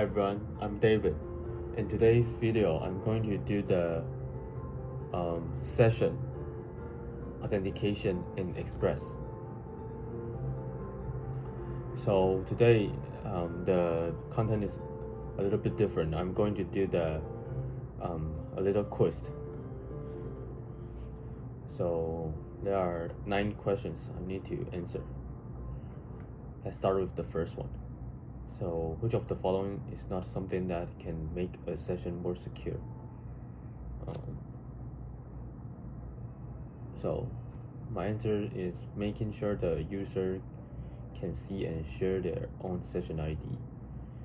everyone, I'm David. In today's video, I'm going to do the session authentication in Express. So today, the content is a little bit different. I'm going to do a little quiz. So there are 9 questions I need to answer. Let's start with the first one. So, which of the following is not something that can make a session more secure? So, my answer is making sure the user can see and share their own session ID,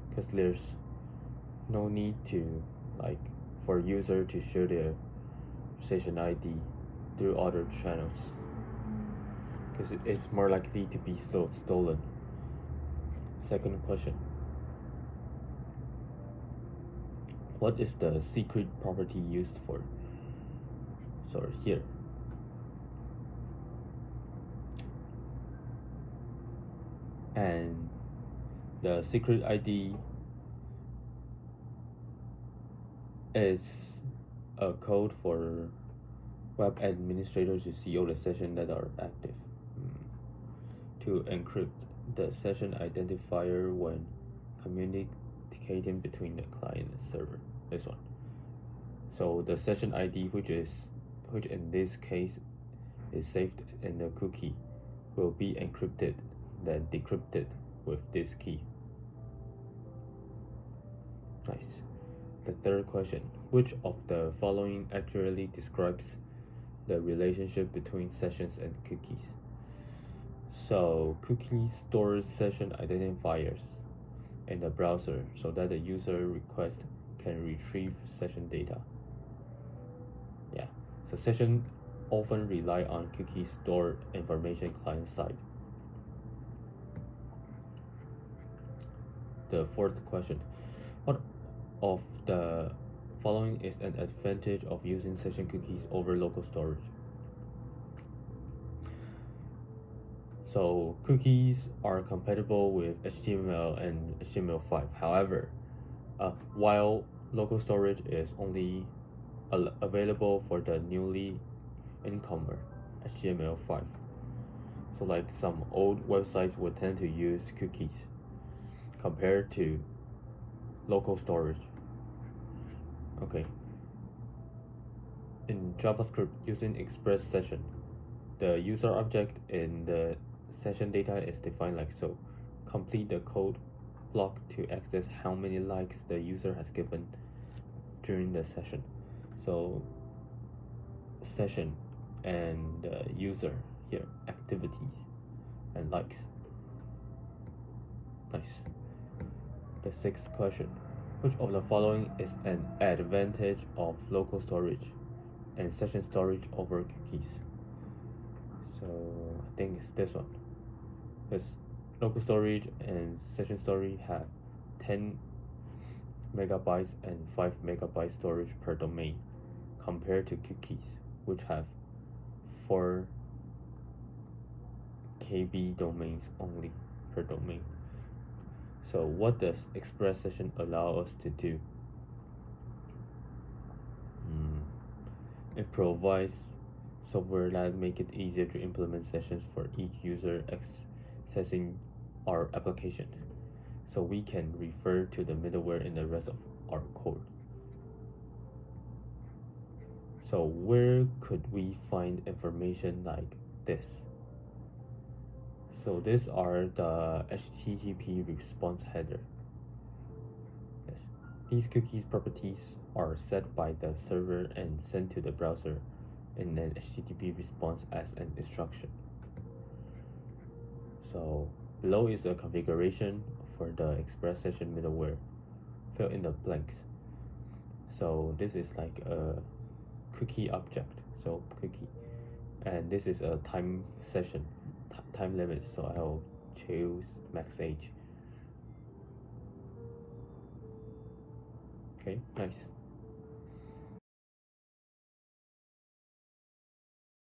because there's no need to for user to share their session ID through other channels, because it's more likely to be stolen. Second question. What is the secret property used for? So here. And the secret ID is a code for web administrators to see all the sessions that are active, to encrypt the session identifier when communicating between the client and server. This one. So the session ID, which in this case is saved in the cookie, will be encrypted, then decrypted with this key. Nice. The third question. Which of the following accurately describes the relationship between sessions and cookies? So cookies store session identifiers in the browser so that the user request can retrieve session data. Yeah, so session often rely on cookie stored information client side. The fourth question. What of the following is an advantage of using session cookies over local storage? So cookies are compatible with HTML and HTML5. However, while local storage is only available for the newly incomer HTML5. So some old websites would tend to use cookies compared to local storage. Okay. In JavaScript, using express session, the user object in the session data is defined like so. Complete the code block to access how many likes the user has given during the session. So session and user here, activities and likes. Nice. The sixth question. Which of the following is an advantage of local storage and session storage over cookies? So I think it's this one. Because local storage and session storage have 10 megabytes and 5 megabytes storage per domain, compared to cookies, which have 4 KB domains only per domain. So what does express session allow us to do? It provides software that make it easier to implement sessions for each user accessing our application, so we can refer to the middleware in the rest of our code. So where could we find information like this? So these are the HTTP response header. Yes. These cookies properties are set by the server and sent to the browser in an HTTP response as an instruction. So below is a configuration for the express session middleware. Fill in the blanks. So this is like a cookie object, so cookie, and this is a time session, time limit, so I'll choose max age. Okay, nice.